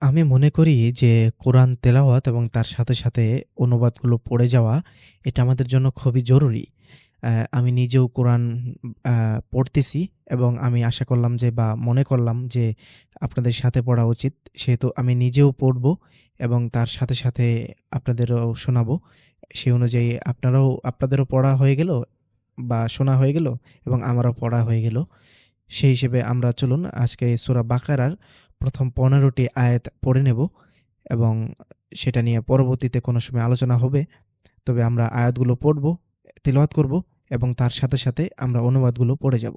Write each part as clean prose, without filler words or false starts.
আমি মনে করি যে কোরআন তেলাওয়াত এবং তার সাথে, সাথে অনুবাদগুলো পড়ে যাওয়া এটা আমাদের জন্য খুবই জরুরি। আমি নিজেও কোরআন আ পড়তেছি এবং আমি আশা করলাম যে বা মনে করলাম যে আপনাদের সাথে পড়া উচিত। সেহেতু আমি নিজেও পড়ব এবং তার সাথে, সাথে আপনাদেরও শোনাবো। সেই অনুযায়ী আপনাদেরও পড়া হয়ে গেল বা শোনা হয়ে গেল এবং আমারও পড়া হয়ে গেল। সেই হিসেবে আমরা চলুন আজকে সূরা বাকারার ১ম ১৫ টি আয়াত পড়ে নেব এবং সেটা নিয়ে পরবর্তীতে কোনো সময় আলোচনা হবে। তবে আমরা আয়াতগুলো পড়ব, তিলাওয়াত করব এবং তার সাথে, সাথে আমরা অনুবাদগুলো পড়ে যাব।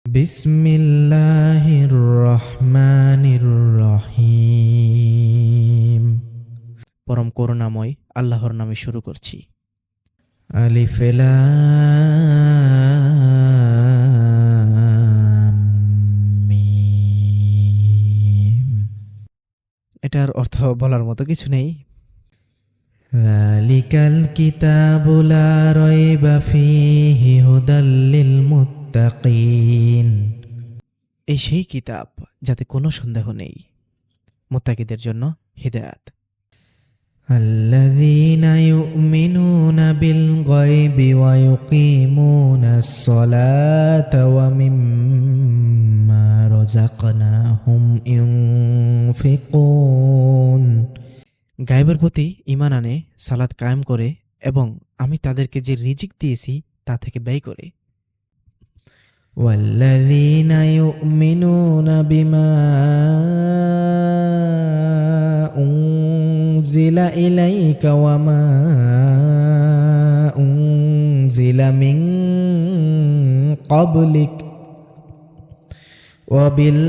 বিসমিল্লাহির রহমানির রহিম। পরম করুণাময় আল্লাহর নামে শুরু করছি। আলিফ লাম মিম। এটার অর্থ বলার মতো কিছু নেই। যালিকাল কিতাবু লা রাইবা ফীহি হুদাল লিল মুত্তাকিন। এই সেই কিতাব যাতে কোনো সন্দেহ নেই, মুত্তাকিদের জন্য হিদায়াত। আল্লাযীনা ইউমিনুনা বিল গায়বি ওয়া ইউকিমুনাস সালাতা ওয়া মিম্মা রাযাকনাহুম ইউনফিকুন। গায়েবের প্রতি ঈমান আনে, সালাত কায়েম করে এবং আমি তাদেরকে যে রিজিক দিয়েছি তা থেকে ব্যয় করে। ওয়াল্লাযীনা ইউমিনুনা বিমা উনজিলা ইলাইকা ওয়া মা উনজিলা মিন ক্বাবলিক ওয়া বিল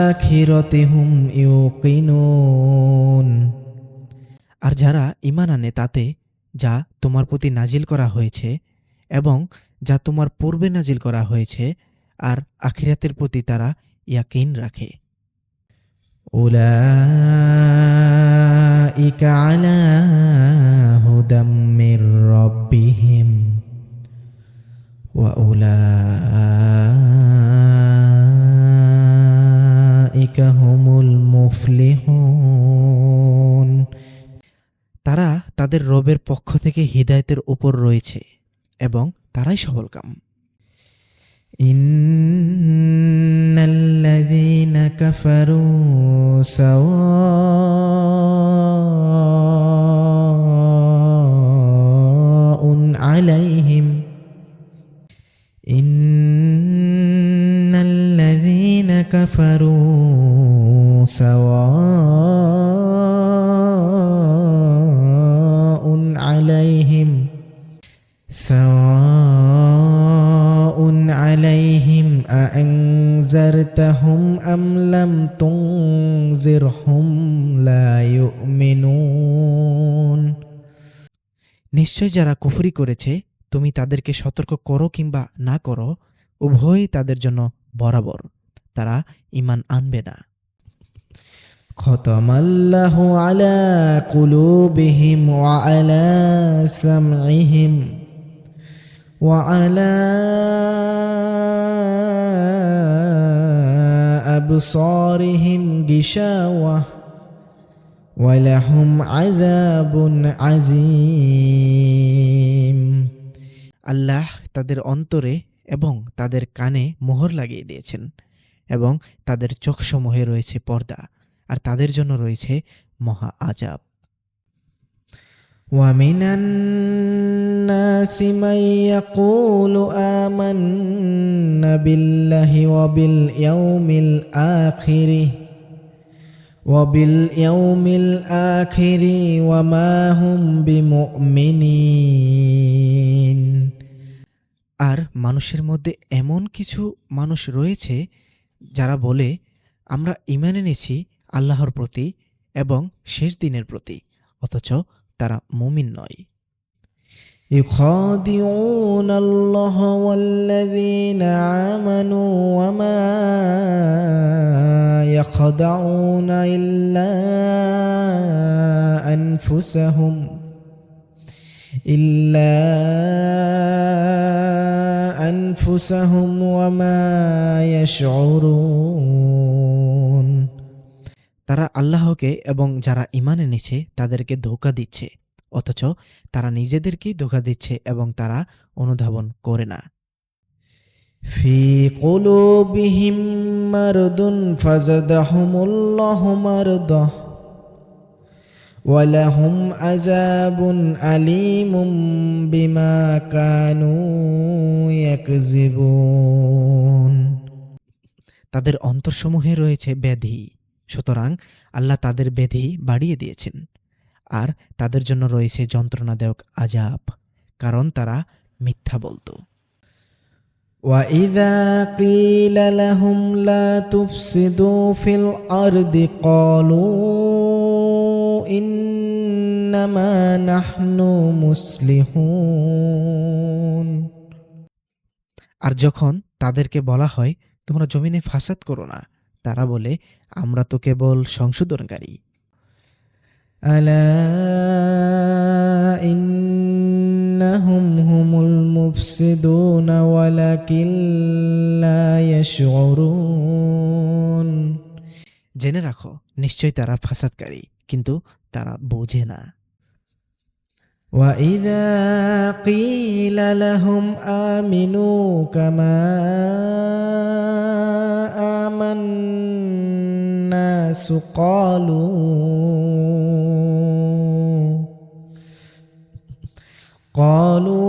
আখিরাতি হুম ইউকিনুন। আর যারা ঈমান আনে তাতে যা তোমার প্রতি নাজিল করা হয়েছে এবং যা তোমার পূর্বে নাজিল করা হয়েছে, আর আখিরাতের প্রতি তারা ইয়াকিন রাখে। উলাইকা আলা হুদাম মির রাব্বিহিম ওয়া উলাইকা হুমুল মুফলিহুন। তারা তাদের রবের পক্ষ থেকে হিদায়াতের উপর রয়েছে এবং তারাই সফলকাম। ইন্নাল্লাযীনা কাফারু সাওয়াউন আলাইহিম ইন্নাল্লাযীনা কাফারু সাওয়াউন আলাইহিম সাওয়াউন আলাইহিম আআনজারতাহুম আম লাম তুনজিরহুম লা ইউমিনুন। নিশ্চয় যারা কুফরি করেছে তুমি তাদেরকে সতর্ক করো কিংবা না করো, উভয়ই তাদের জন্য বরাবর, তারা ঈমান আনবে না। খতামাল্লাহু আলা কুলুবিহিম ওয়া আলা সামঈহিম ওয়া আলা আবসারিহিম গিশাওয়াহ ওয়া লাহুম আযাবুন আযীম। আল্লাহ তাদের অন্তরে এবং তাদের কানে মোহর লাগিয়ে দিয়েছেন এবং তাদের চোখসমূহে রয়েছে পর্দা, আর তাদের জন্য রয়েছে মহা আযাব। وَمِنَ النَّاسِ مَن يَقُولُ آمَنَّا بِاللَّهِ وَبِالْيَوْمِ الْآخِرِ وَمَا هُمْ بِمُؤْمِنِينَ। আর মানুষের মধ্যে এমন কিছু মানুষ রয়েছে যারা বলে, আমরা ঈমান এনেছি আল্লাহর প্রতি এবং শেষ দিনের প্রতি, অথচ তারা মুমিন নয়। يخادعون الله والذين آمنوا وما يخدعون إلا أنفسهم وما يشعرون। তারা আল্লাহকে এবং যারা ঈমান এনেছে তাদেরকে ধোঁকা দিচ্ছে, অথচ তারা নিজেদেরকেই ধোঁকা দিচ্ছে এবং তারা অনুধাবন করে না। ফি কুলুবিহিম মারদুন ফাযাদাহুমুল্লাহু মারদাহ ওয়ালাহুম আযাবুন আলীমুম বিমা কানু ইয়াকযিবুন। তাদের অন্তরসমূহে রয়েছে ব্যাধি, সুতরাং আল্লাহ তাদের ব্যাধি বাড়িয়ে দিয়েছেন। আর তাদের জন্য রয়েছে যন্ত্রণাদায়ক আযাব, কারণ তারা মিথ্যা বলত। وَإِذَا قِيلَ لَهُمْ لَا تُفْسِدُوا فِي الْأَرْضِ قَالُوا إِنَّمَا نَحْنُ مُصْلِحُونَ। আর যখন তাদেরকে বলা হয় তোমরা জমিনে ফাসাদ করো না, তারা বলে আমরা তো কেবল সংশোধনকারী। আলা ইন্নাহুম হুমুল মুফসিদুনা ওয়ালাকিন লা ইয়াশউরুন। জেনে রাখো, নিশ্চয়ই তারা ফাসাদকারী, কিন্তু তারা বোঝে না। وَإِذَا قِيلَ لَهُمْ آمِنُوا كَمَا آمَنَ النَّاسُ قالوا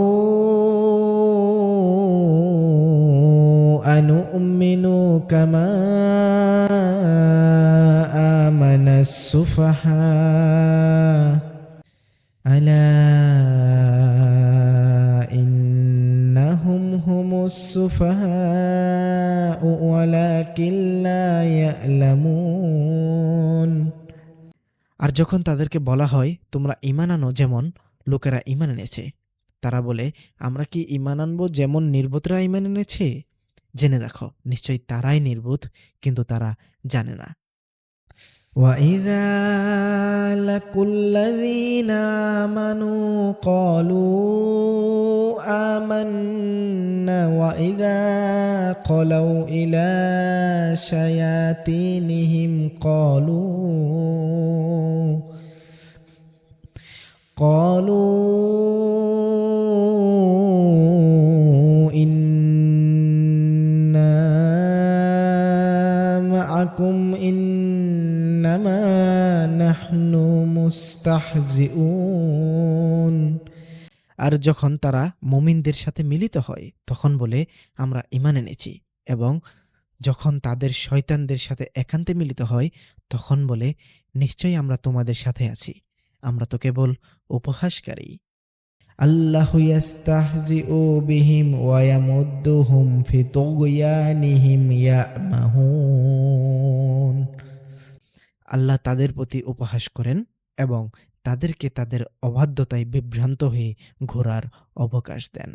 أنؤمن كما آمن السفهاء ألا إنهم هم السفهاء ولكن لا يعلمون। আর যখন তাদেরকে বলা হয় তোমরা ঈমান আনো যেমন লোকেরা ঈমান এনেছে, তারা বলে আমরা কি ঈমান আনবো যেমন নির্বোধরা ঈমান এনেছে? জেনে রাখো, নিশ্চয়ই তারাই নির্বোধ, কিন্তু তারা জানে না। وَإِذَا لَقُوا الَّذِينَ آمَنُوا قَالُوا آمَنَّا وَإِذَا خَلَوْا إِلَى شَيَاطِينِهِمْ قَالُوا إِنَّا مَعَكُمْ إِنَّمَا نَحْنُ মুস্তাহজিউন। আর যখন তারা মুমিনদের সাথে মিলিত হয় তখন বলে আমরা ঈমান এনেছি, এবং যখন তাদের শয়তানদের সাথে একান্তে মিলিত হয় তখন বলে নিশ্চয়ই আমরা তোমাদের সাথে আছি, আমরা তো কেবল উপহাসকারী। আল্লাহু ইয়াস্তাহজিউ বিহিম ওয়া ইয়ামুদ্দুহুম ফি তুগয়ানিহিম ইয়ামাহুন। আল্লাহ তাদের প্রতি উপহাস করেন এবং তাদেরকে তাদের অবাধ্যতায় বিভ্রান্ত হয়ে ঘোরার অবকাশ দেন।